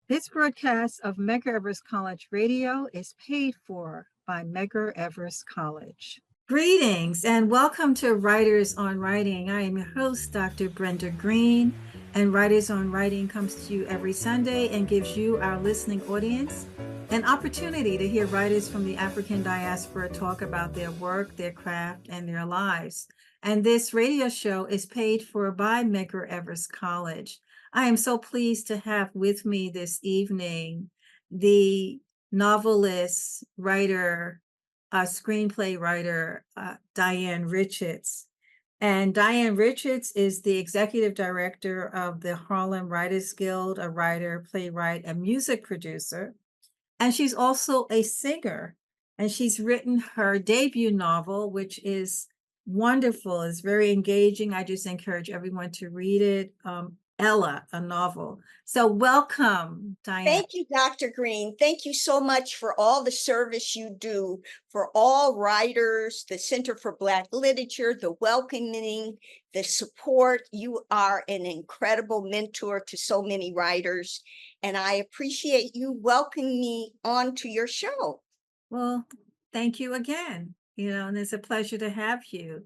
This broadcast of Medgar Evers College Radio is paid for by Medgar Evers College. Greetings and welcome to Writers on Writing. I am your host, Dr. Brenda Greene, and Writers on Writing comes to you every Sunday and gives you, our listening audience, an opportunity to hear writers from the African diaspora talk about their work, their craft, and their lives. And this radio show is paid for by Medgar Evers College. I am so pleased to have with me this evening the novelist, writer, screenplay writer, Diane Richards. And Diane Richards is the executive director of the Harlem Writers Guild, a writer, playwright, and music producer. And she's also a singer. And she's written her debut novel, which is wonderful. It's very engaging. I just encourage everyone to read it. Ella, a novel. So welcome, Diane. Thank you, Dr. Greene. Thank you so much for all the service you do for all writers, the Center for Black Literature, the welcoming, the support. You are an incredible mentor to so many writers, and I appreciate you welcoming me onto your show. Well, thank you again. And it's a pleasure to have you.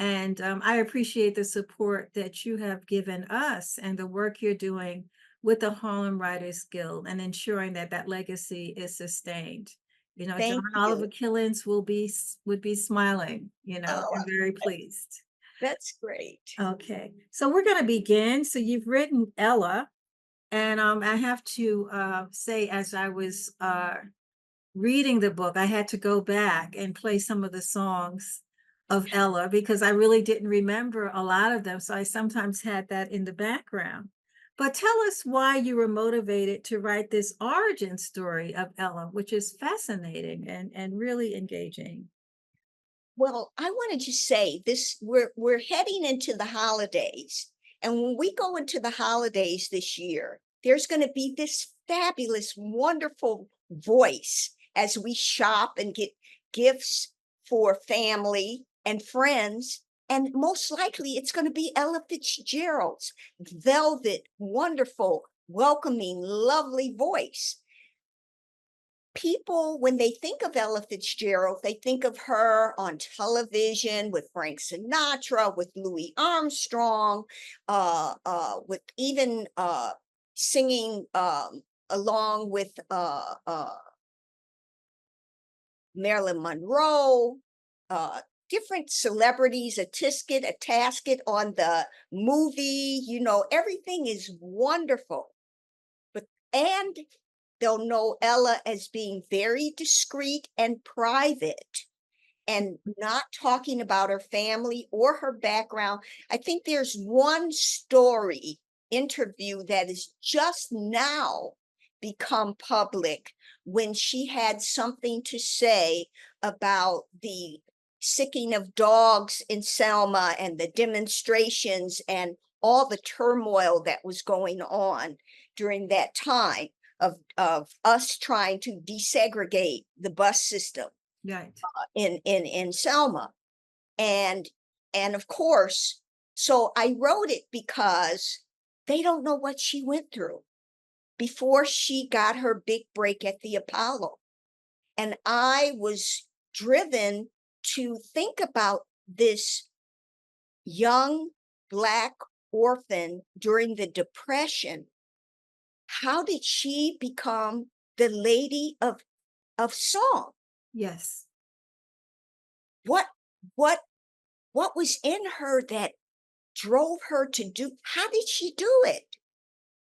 And I appreciate the support that you have given us and the work you're doing with the Harlem Writers Guild and ensuring that that legacy is sustained. Thank John you. Oliver Killens would be smiling, and very pleased. That's great. Okay, so we're going to begin. So you've written Ella, and I have to say, as I was reading the book, I had to go back and play some of the songs of Ella because I really didn't remember a lot of them. So I sometimes had that in the background. But tell us why you were motivated to write this origin story of Ella, which is fascinating and really engaging. Well, I wanted to say this, we're heading into the holidays. And when we go into the holidays this year, there's going to be this fabulous, wonderful voice as we shop and get gifts for family and friends. And most likely it's going to be Ella Fitzgerald's velvet, wonderful, welcoming, lovely voice. People, when they think of Ella Fitzgerald, they think of her on television with Frank Sinatra, with Louis Armstrong, with even singing along with Marilyn Monroe, different celebrities, a tasket on the movie. Everything is wonderful. And they'll know Ella as being very discreet and private and not talking about her family or her background. I think there's one story interview that is just now become public when she had something to say about the sicking of dogs in Selma and the demonstrations and all the turmoil that was going on during that time of us trying to desegregate the bus system, right, in Selma. And of course, so I wrote it because they don't know what she went through before she got her big break at the Apollo. And I was driven to think about this young Black orphan during the Depression. How did she become the lady of song? Yes. What was in her that drove her to do? How did she do it?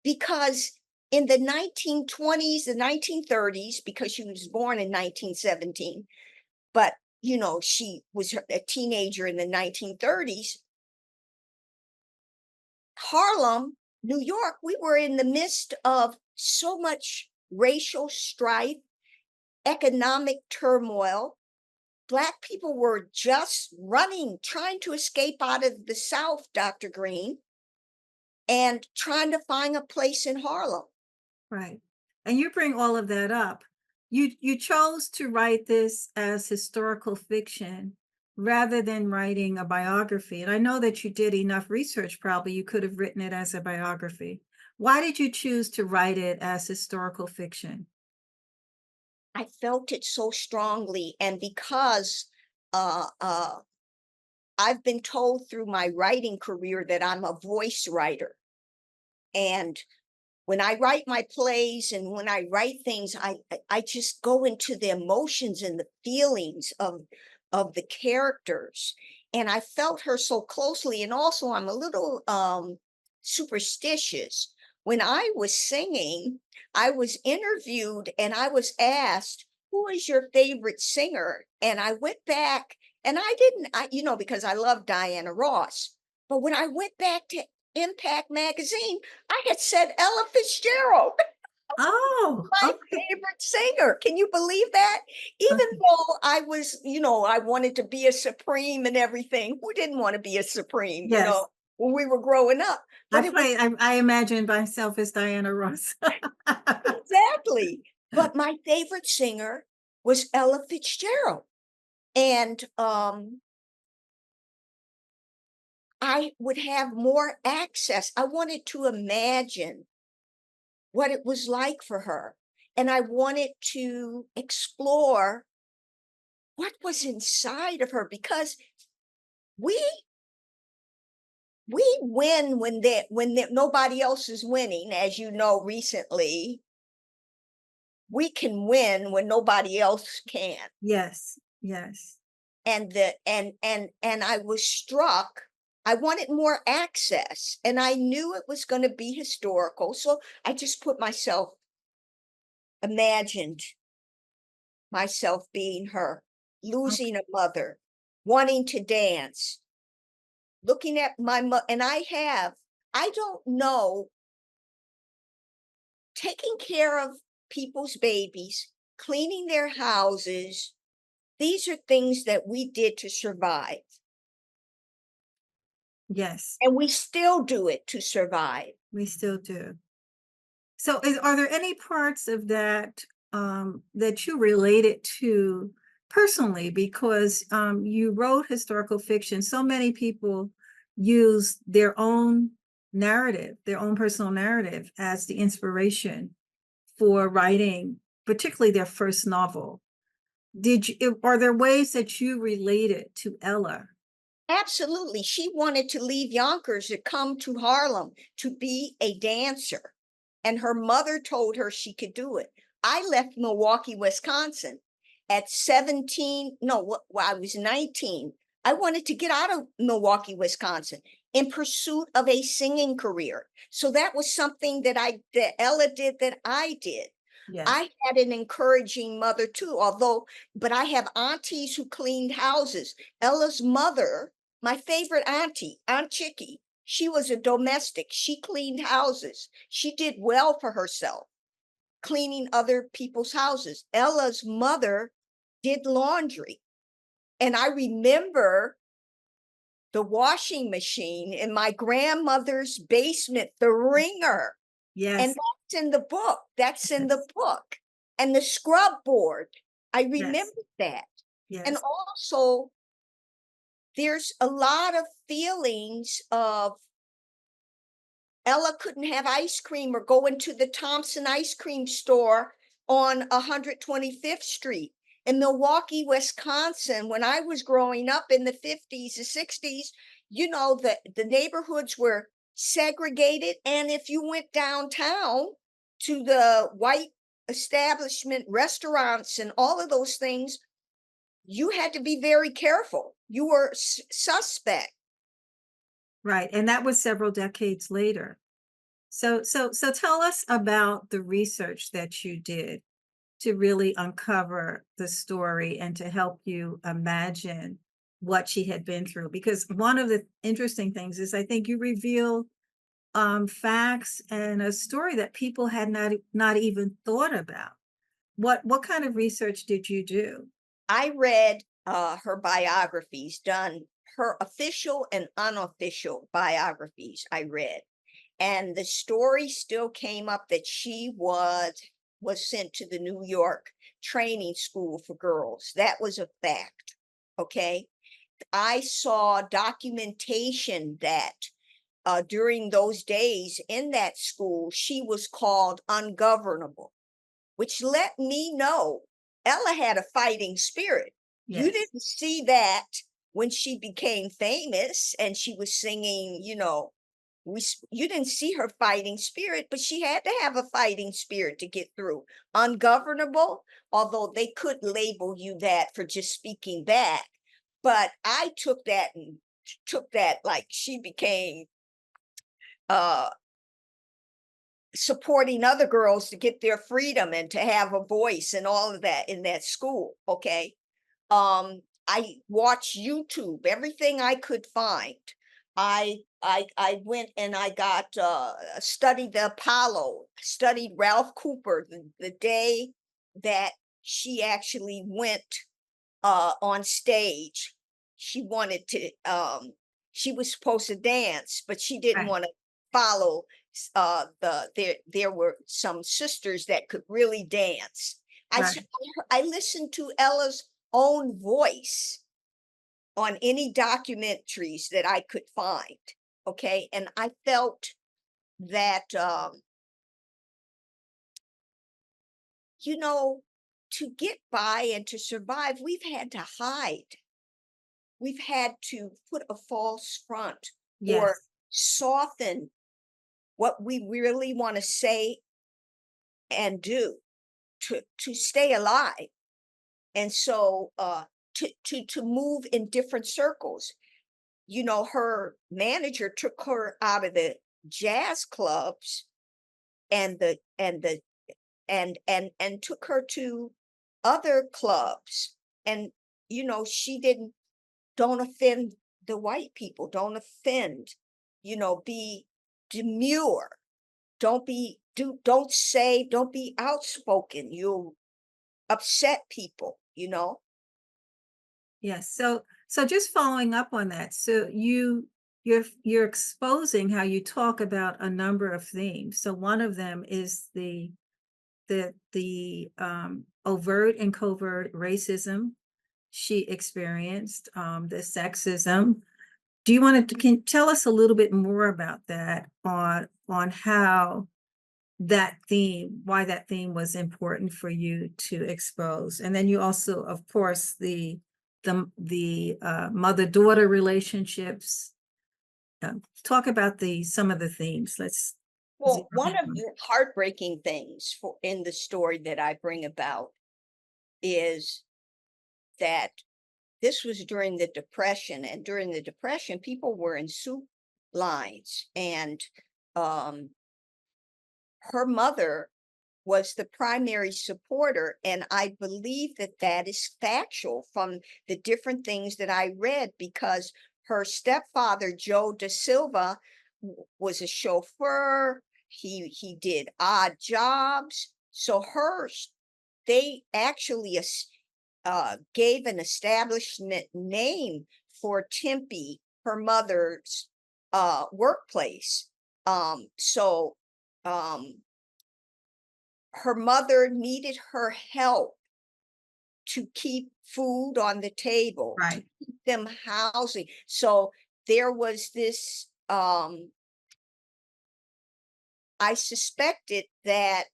Because in the 1920s, the 1930s, because she was born in 1917, but she was a teenager in the 1930s. Harlem, New York, we were in the midst of so much racial strife, economic turmoil. Black people were just running, trying to escape out of the South, Dr. Greene, and trying to find a place in Harlem. Right. And you bring all of that up. You chose to write this as historical fiction rather than writing a biography. And I know that you did enough research, probably you could have written it as a biography. Why did you choose to write it as historical fiction? I felt it so strongly, and because uh, uh, I've been told through my writing career that I'm a voice writer, and when I write my plays and when I write things, I just go into the emotions and the feelings of the characters. And I felt her so closely. And also I'm a little superstitious. When I was singing, I was interviewed and I was asked, who is your favorite singer? And I went back and because I love Diana Ross. But when I went back to Impact Magazine, I had said Ella Fitzgerald, Oh, my okay. favorite singer. Can you believe that? Even Okay. though I wanted to be a Supreme and everything. Who didn't want to be a Supreme, Yes. when we were growing up? But it was I imagine myself as Diana Ross. exactly. But my favorite singer was Ella Fitzgerald. And I would have more access. I wanted to imagine what it was like for her. And I wanted to explore what was inside of her because we we win when nobody else is winning, as you know recently. We can win when nobody else can. Yes, yes. And I was struck. I wanted more access and I knew it was going to be historical. So I just imagined myself being her, Okay. losing a mother, wanting to dance, looking at my mother, and I don't know, taking care of people's babies, cleaning their houses. These are things that we did to survive, Yes, and we still do it to survive. we still do. So are there any parts of that that you related to personally? Because you wrote historical fiction. So many people use their own narrative, their own personal narrative as the inspiration for writing, particularly their first novel. Are there ways that you related to Ella? Absolutely. She wanted to leave Yonkers to come to Harlem to be a dancer. And her mother told her she could do it. I left Milwaukee, Wisconsin at 17. No, I was 19. I wanted to get out of Milwaukee, Wisconsin in pursuit of a singing career. So that was something that Ella did that I did. Yes, I had an encouraging mother too, but I have aunties who cleaned houses. Ella's mother, my favorite auntie, Aunt Chicky, she was a domestic. She cleaned houses. She did well for herself, cleaning other people's houses. Ella's mother did laundry. And I remember the washing machine in my grandmother's basement, the wringer. And yes, that's in the book. That's in the yes, book. And the scrub board. I yes, remember that. And yes, also, there's a lot of feelings of Ella couldn't have ice cream or go into the Thompson ice cream store on 125th Street. In Milwaukee, Wisconsin, when I was growing up in the 50s and 60s, the neighborhoods were segregated. And if you went downtown to the white establishment, restaurants, and all of those things, you had to be very careful. You were suspect. right. And that was several decades later. So tell us about the research that you did to really uncover the story and to help you imagine what she had been through. Because one of the interesting things is I think you reveal facts and a story that people had not even thought about. What kind of research did you do? I read her biographies, done her official and unofficial biographies. I read, and the story still came up that she was sent to the New York training school for girls. That was a fact. Okay, I saw documentation that during those days in that school, she was called ungovernable, which let me know Ella had a fighting spirit. You Yes. didn't see that when she became famous and she was singing, you didn't see her fighting spirit, but she had to have a fighting spirit to get through. Ungovernable, although they could label you that for just speaking back. But I took that like she became supporting other girls to get their freedom and to have a voice and all of that in that school. Okay. I watched YouTube, everything I could find. I went and I got studied the Apollo, studied Ralph Cooper the day that she actually went on stage. She wanted to she was supposed to dance, but she didn't Right. want to follow there were some sisters that could really dance. Right. I listened to Ella's own voice on any documentaries that I could find. Okay. And I felt that, to get by and to survive, we've had to hide. We've had to put a false front or Yes. soften what we really want to say and do to stay alive. And so to move in different circles. Her manager took her out of the jazz clubs and and took her to other clubs. And she didn't don't offend the white people, don't offend, be demure, don't be outspoken, you'll upset people. Yes. So just following up on that. So you're exposing how you talk about a number of themes. So one of them is the overt and covert racism she experienced, the sexism. Do you want to can tell us a little bit more about that on how why that theme was important for you to expose? And then you also, of course, the mother-daughter relationships. Talk about some of the themes. Let's zero Well, one in of on. the heartbreaking things in the story that I bring about is that this was during the Depression, and during the Depression, people were in soup lines, and um, her mother was the primary supporter. And I believe that that is factual from the different things that I read, because her stepfather, Joe Da Silva, was a chauffeur. He did odd jobs. So they actually gave an establishment name for Tempe, her mother's workplace. So her mother needed her help to keep food on the table, to Right. keep them housing. So there was this, I suspected that,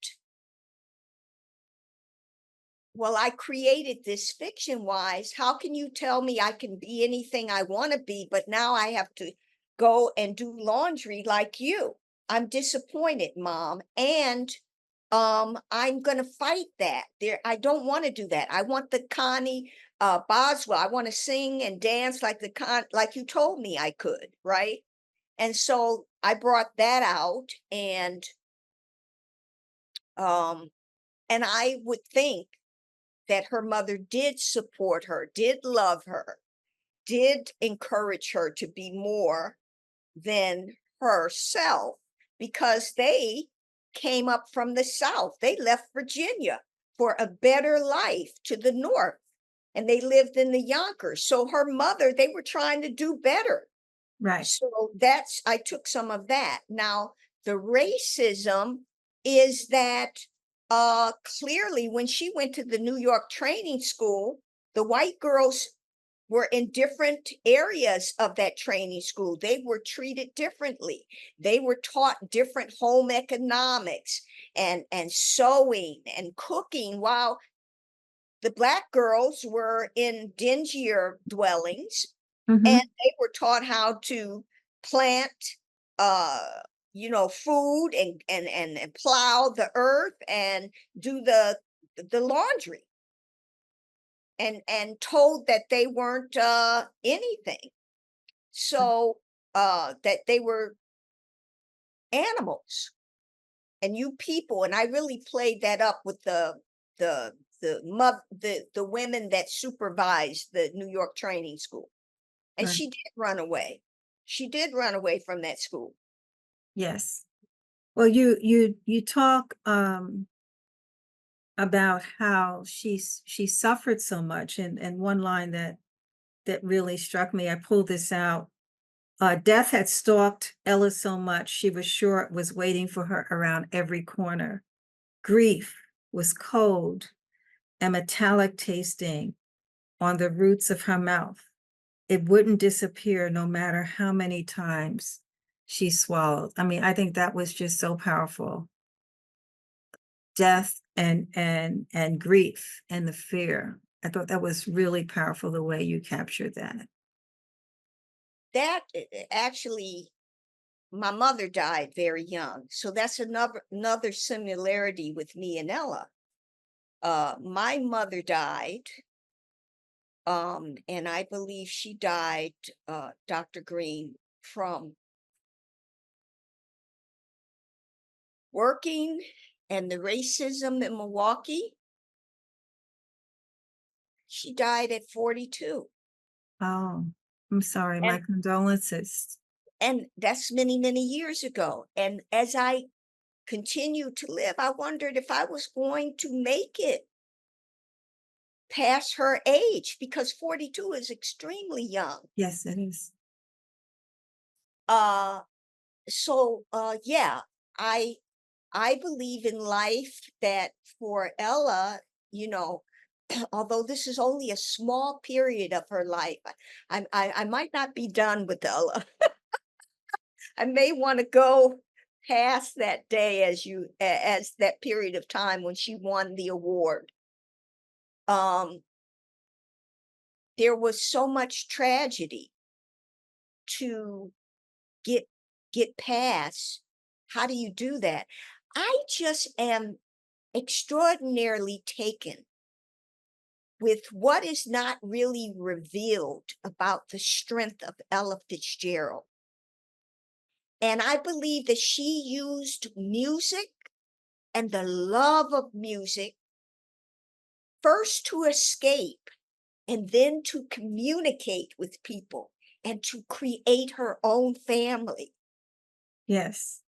well, I created this fiction wise. How can you tell me I can be anything I want to be, but now I have to go and do laundry like you? I'm disappointed, Mom. And I'm gonna fight that. I don't want to do that. I want the Connie Boswell. I want to sing and dance like like you told me I could, right? And so I brought that out, um and I would think that her mother did support her, did love her, did encourage her to be more than herself, because they came up from the South. They left Virginia for a better life to the North, and they lived in the Yonkers. So her mother, they were trying to do better. Right. So I took some of that. Now, the racism is that clearly when she went to the New York training school, the white girls were in different areas of that training school. They were treated differently. They were taught different home economics and sewing and cooking, while the Black girls were in dingier dwellings, Mhm. and they were taught how to plant, food and plow the earth and do the laundry, and told that they weren't anything. So that they were animals, and you people. And I really played that up with the women that supervised the New York training school. And Right. she did run away. She did run away from that school. Yes. Well, you talk about how she suffered so much, and one line that really struck me. I pulled this out. Death had stalked Ella so much she was sure it was waiting for her around every corner. Grief was cold and metallic tasting on the roots of her mouth. It wouldn't disappear no matter how many times she swallowed. I mean, I think that was just so powerful. Death and grief and the fear. I thought that was really powerful the way you captured that. That actually, my mother died very young, so that's another similarity with me and Ella. My mother died, and I believe she died, Dr. Greene, from working and the racism in Milwaukee. She died at 42. Oh, I'm sorry. My And condolences. that's many, many years ago. And as I continued to live, I wondered if I was going to make it past her age, because 42 is extremely young. Yes, it is. Uh yeah, I I believe in life that for Ella, you know, although this is only a small period of her life, I might not be done with Ella. I may want to go past that day, as that period of time when she won the award. Um, there was so much tragedy to get get past. How do you do that? I just am extraordinarily taken with what is not really revealed about the strength of Ella Fitzgerald. And I believe that she used music and the love of music first to escape and then to communicate with people and to create her own family. Yes.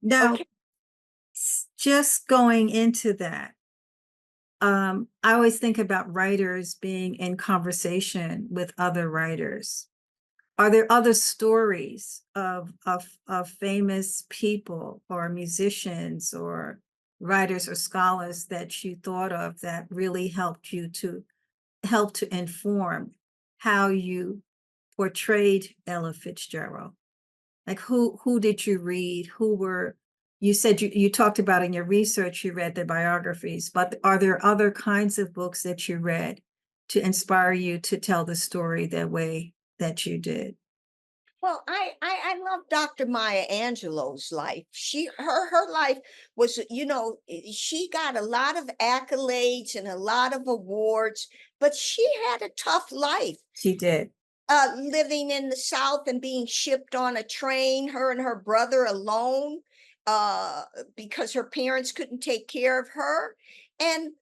Now, Okay. just going into that, I always think about writers being in conversation with other writers. Are there other stories of famous people or musicians or writers or scholars that you thought of that really helped you to help to inform how you portrayed Ella Fitzgerald? Like who did you read? Who were you said you talked about in your research you read the biographies, but are there other kinds of books that you read to inspire you to tell the story the way that you did? Well, I love Dr. Maya Angelou's life. Her life was, she got a lot of accolades and a lot of awards, but she had a tough life. She did. Living in the South and being shipped on a train, her and her brother alone, uh, because her parents couldn't take care of her. And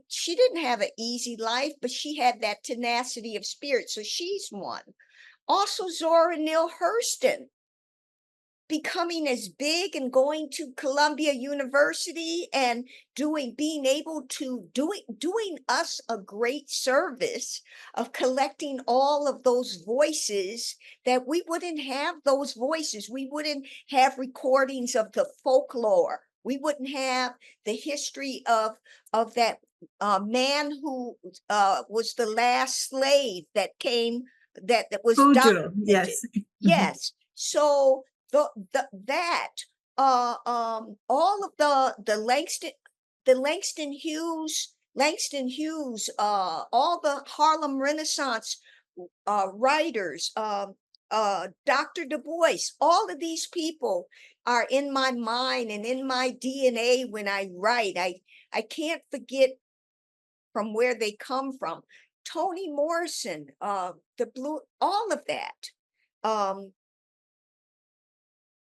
she didn't have an easy life, but she had that tenacity of spirit. So she's one. Also, Zora Neale Hurston, becoming as big and going to Columbia University and being able to doing us a great service of collecting all of those voices. That we wouldn't have those voices, we wouldn't have recordings of the folklore, We wouldn't have the history of that man who was the last slave that came, that was Voodoo, documented. yes. Yes. So that all of the Langston Hughes, all the Harlem Renaissance writers, Dr. Du Bois, all of these people are in my mind and in my DNA when I write. I can't forget from where they come from. Toni Morrison, the blue, all of that.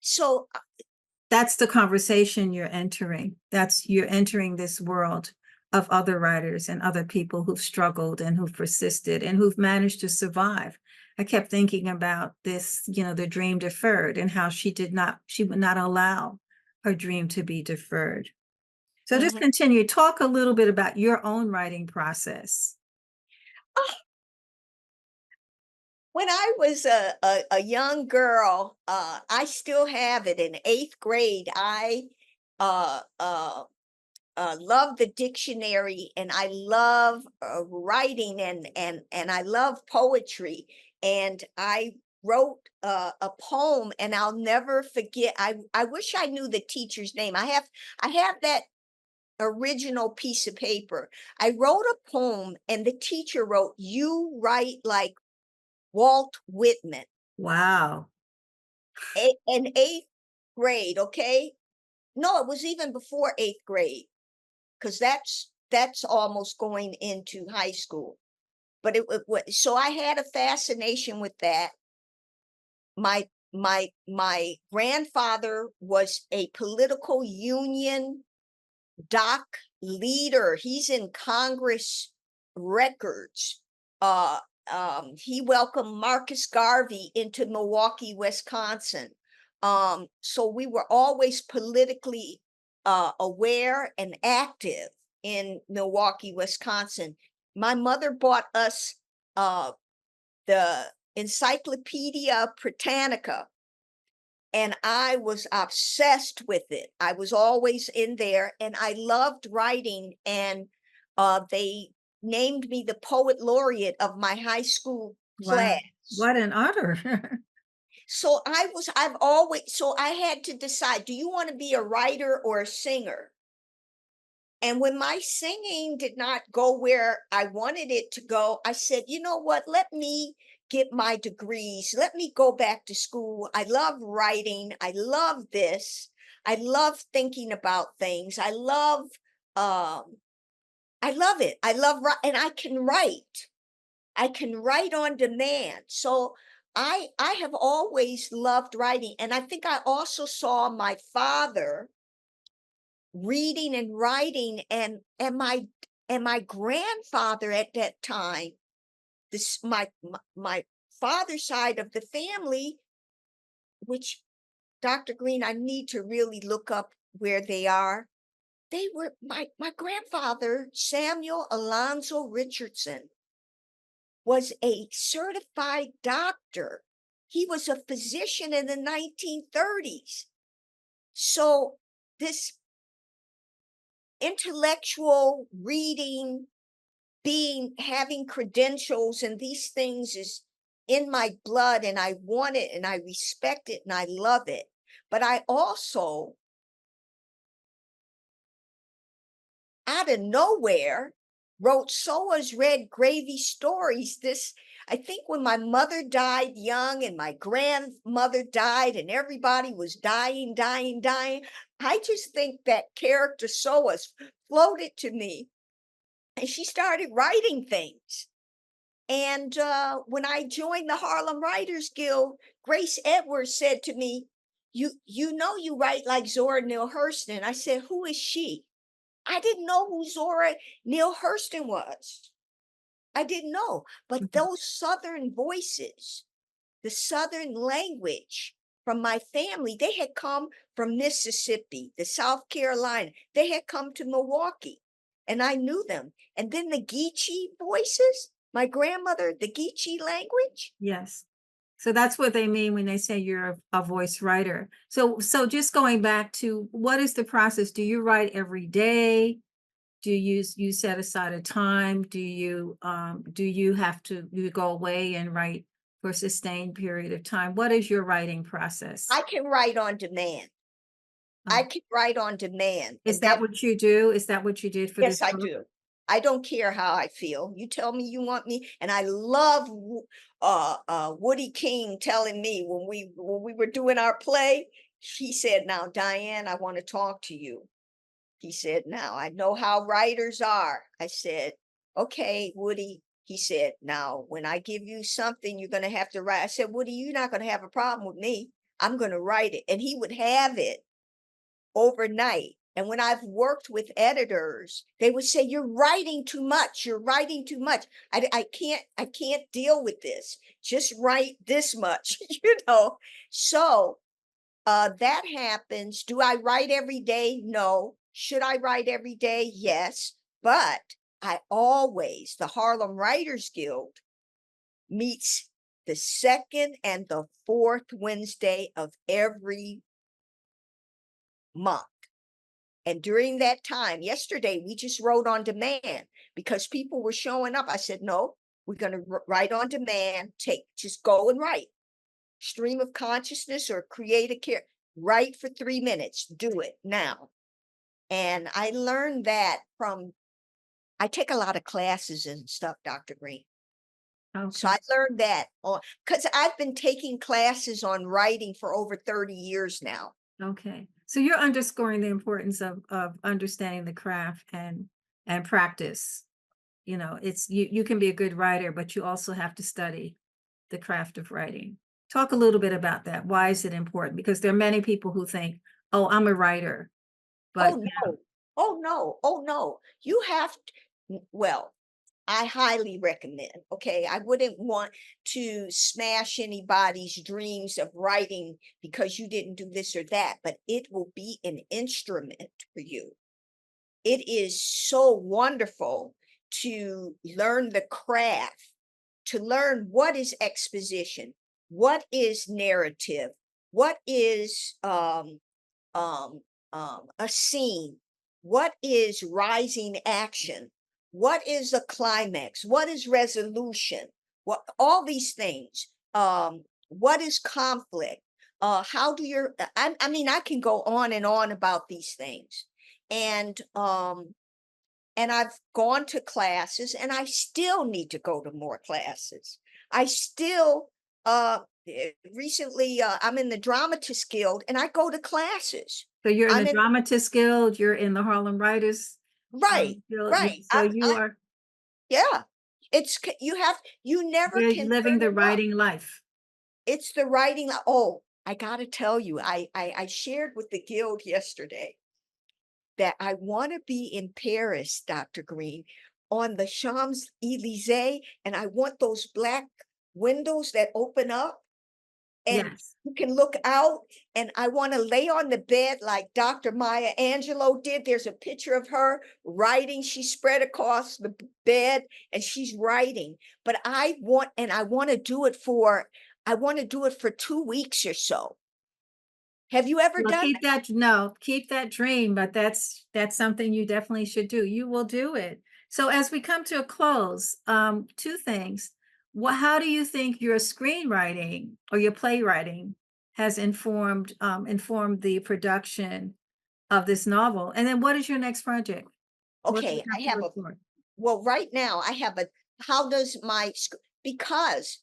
So That's the conversation you're entering. You're entering this world of other writers and other people who've struggled and who've persisted and who've managed to survive. I kept thinking about this, the dream deferred, and how she would not allow her dream to be deferred. So just mhm. continue. Talk a little bit about your own writing process. When I was a young girl, I still have it. In 8th grade, I uh, uh, love the dictionary, and I love writing, and I love poetry. And I wrote a poem, and I'll never forget. I wish I knew the teacher's name. I have that original piece of paper. I wrote a poem, and the teacher wrote, "You write like Walt Whitman." Wow. In 8th grade, okay? No, it was even before 8th grade, because that's almost going into high school. But it was, so I had a fascination with that. My grandfather was a political union doc leader. He's in Congress records. Uh, he welcomed Marcus Garvey into Milwaukee, Wisconsin. So we were always politically aware and active in Milwaukee, Wisconsin. My mother bought us the Encyclopedia Britannica, and I was obsessed with it. I was always in there, and I loved writing, and they named me the poet laureate of my high school Wow. class. What an honor. So I had to decide, do you want to be a writer or a singer? And when my singing did not go where I wanted it to go, I said, you know what? Let me get my degrees. Let me go back to school. I love writing. I love this. I love thinking about things. I love it. And I can write. I can write on demand. So I have always loved writing. And I think I also saw my father reading and writing, and my grandfather at that time, this my father's side of the family, which, Dr. Greene, I need to really look up where they are. They were my grandfather, Samuel Alonzo Richardson, was a certified doctor. He was a physician in the 1930s. So this intellectual reading, having credentials and these things is in my blood, and I want it, and I respect it, and I love it. But I also, out of nowhere, wrote Soa's Red Gravy Stories. I think when my mother died young and my grandmother died and everybody was dying, I just think that character Soa's floated to me, and she started writing things. And when I joined the Harlem Writers Guild, Grace Edwards said to me, you write like Zora Neale Hurston." I said, "Who is she?" I didn't know who Zora Neale Hurston was. I didn't know. But those Southern voices, the Southern language from my family, they had come from Mississippi, the South Carolina. They had come to Milwaukee, and I knew them. And then the Geechee voices, my grandmother, the Geechee language. Yes. So that's what they mean when they say you're a voice writer. So just going back to what is the process? Do you write every day? Do you set aside a time? Do you have to you go away and write for a sustained period of time? What is your writing process? I can write on demand. I can write on demand, Is and that that what you do? Is that what you did for yes, this I book? do. I don't care how I feel. You tell me you want me, and I love Woody King telling me when we were doing our play, he said, "Now, Diane, I want to talk to you." He said, "Now, I know how writers are." I said, "Okay, Woody." He said, "Now, when I give you something, you're going to have to write." I said, "Woody, you're not going to have a problem with me. I'm going to write it." And he would have it overnight. And when I've worked with editors, they would say, "You're writing too much. You're writing too much. I can't deal with this. Just write this much, you know." So that happens. Do I write every day? No. Should I write every day? Yes. But the Harlem Writers Guild meets the second and the fourth Wednesday of every month. And during that time, yesterday, we just wrote on demand because people were showing up. I said, "No, we're going to write on demand. Just go and write. Stream of consciousness or create a care. Write for 3 minutes. Do it now." And I learned that I take a lot of classes and stuff, Dr. Greene. So Okay. I learned that because I've been taking classes on writing for over 30 years now. Okay. So you're underscoring the importance of understanding the craft and practice. You know, it's you can be a good writer, but you also have to study the craft of writing. Talk a little bit about that. Why is it important? Because there are many people who think, "Oh, I'm a writer," but Oh, no. Oh, no. Oh, no. You have well, I highly recommend, okay? I wouldn't want to smash anybody's dreams of writing because you didn't do this or that, but it will be an instrument for you. It is so wonderful to learn the craft, to learn what is exposition, what is narrative, what is a scene, what is rising action, what is a climax, what is resolution, what all these things, what is conflict, how do your I mean I can go on and on about these things, and I've gone to classes and I still need to go to more classes. I still recently I'm in the Dramatists Guild and I go to classes. so you're in the I'm in Dramatists Guild, you're in the Harlem Writers right, Guild. right. So you I are yeah. You never you're can living learn the enough. writing life. It's the writing. Oh, I gotta tell you, I shared with the guild yesterday that I want to be in Paris, Dr. Greene, on the Champs-Élysées, and I want those black windows that open up and Yes. you can look out, and I want to lay on the bed like Dr. Maya Angelou did. There's a picture of her writing. She's spread across the bed and she's writing. But I want to do it for 2 weeks or so. Have you ever Well, done keep that dream, but that's something you definitely should do. You will do it. So as we come to a close, two things. How do you think your screenwriting or your playwriting has informed the production of this novel? And then what is your next project? What do you Okay, have to look for? well, right now I have how does because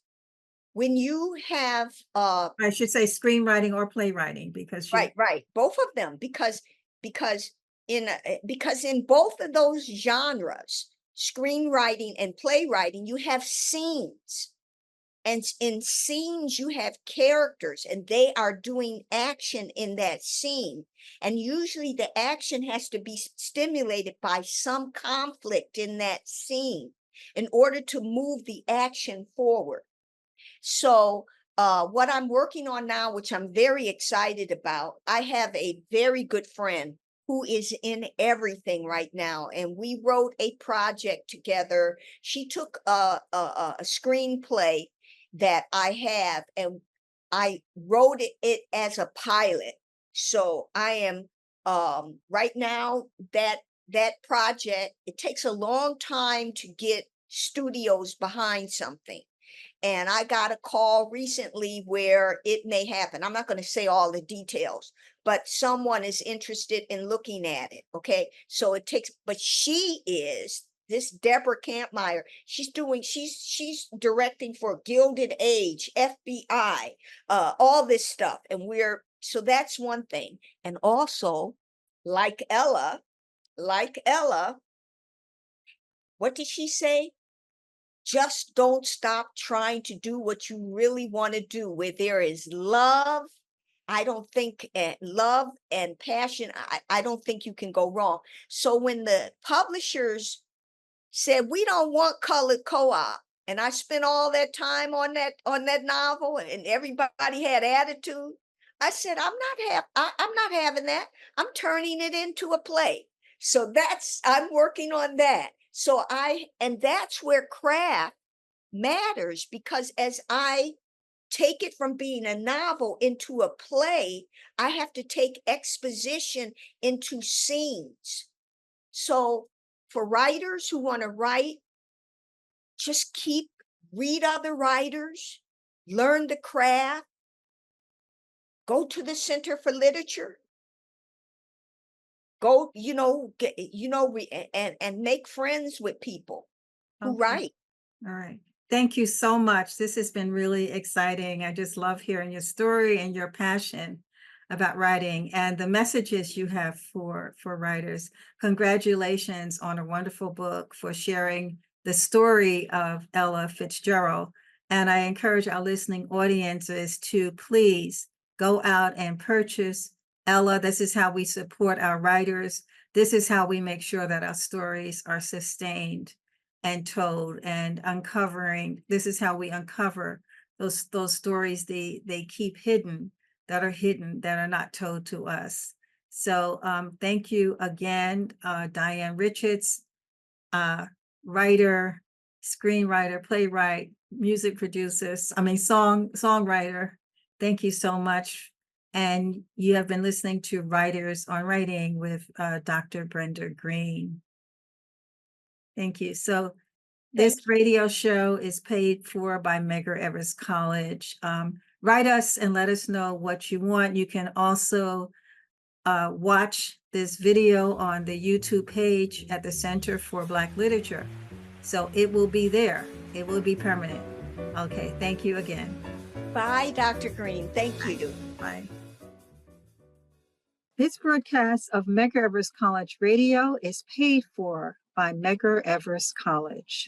when you have, I should say screenwriting or playwriting because you right, both of them, because because in both of those genres, screenwriting and playwriting, you have scenes. And in scenes, you have characters and they are doing action in that scene. And usually the action has to be stimulated by some conflict in that scene in order to move the action forward. So, what I'm working on now, which I'm very excited about, I have a very good friend who is in everything right now, and we wrote a project together. She took a screenplay that I have, and I wrote it as a pilot. So I am right now, that project, it takes a long time to get studios behind something. And I got a call recently where it may happen. I'm not going to say all the details, but someone is interested in looking at it. Okay. So it takes, but she is this Deborah Campmeyer. She's directing for Gilded Age, FBI, all this stuff. And so that's one thing. And also, like Ella, like Ella, what did she say? Just don't stop trying to do what you really want to do. Where there is love, I don't think love and passion, I don't think you can go wrong. So when the publishers said we don't want colored co-op, and I spent all that time on that novel, and everybody had attitude, I said I'm not having that. I'm turning it into a play. So I'm working on that. So and that's where craft matters, because as I take it from being a novel into a play, I have to take exposition into scenes. So for writers who want to write, just read other writers, learn the craft, go to the Center for Literature, go, and make friends with people who Okay. write. All right. Thank you so much. This has been really exciting. I just love hearing your story and your passion about writing and the messages you have for writers. Congratulations on a wonderful book, for sharing the story of Ella Fitzgerald. And I encourage our listening audiences to please go out and purchase Ella. This is how we support our writers. This is how we make sure that our stories are sustained and told and uncovering. This is how we uncover those stories they keep hidden, that are not told to us. So thank you again, Diane Richards, writer, screenwriter, playwright, music producers, songwriter. Thank you so much. And you have been listening to Writers on Writing with Dr. Brenda Greene. Thank you. So this radio show is paid for by Medgar Evers College. Write us and let us know what you want. You can also watch this video on the YouTube page at the Center for Black Literature. So it will be there. It will be permanent. Okay, thank you again. Bye, Dr. Greene. Thank you. Bye. This broadcast of Medgar Evers College Radio is paid for by Medgar Evers College.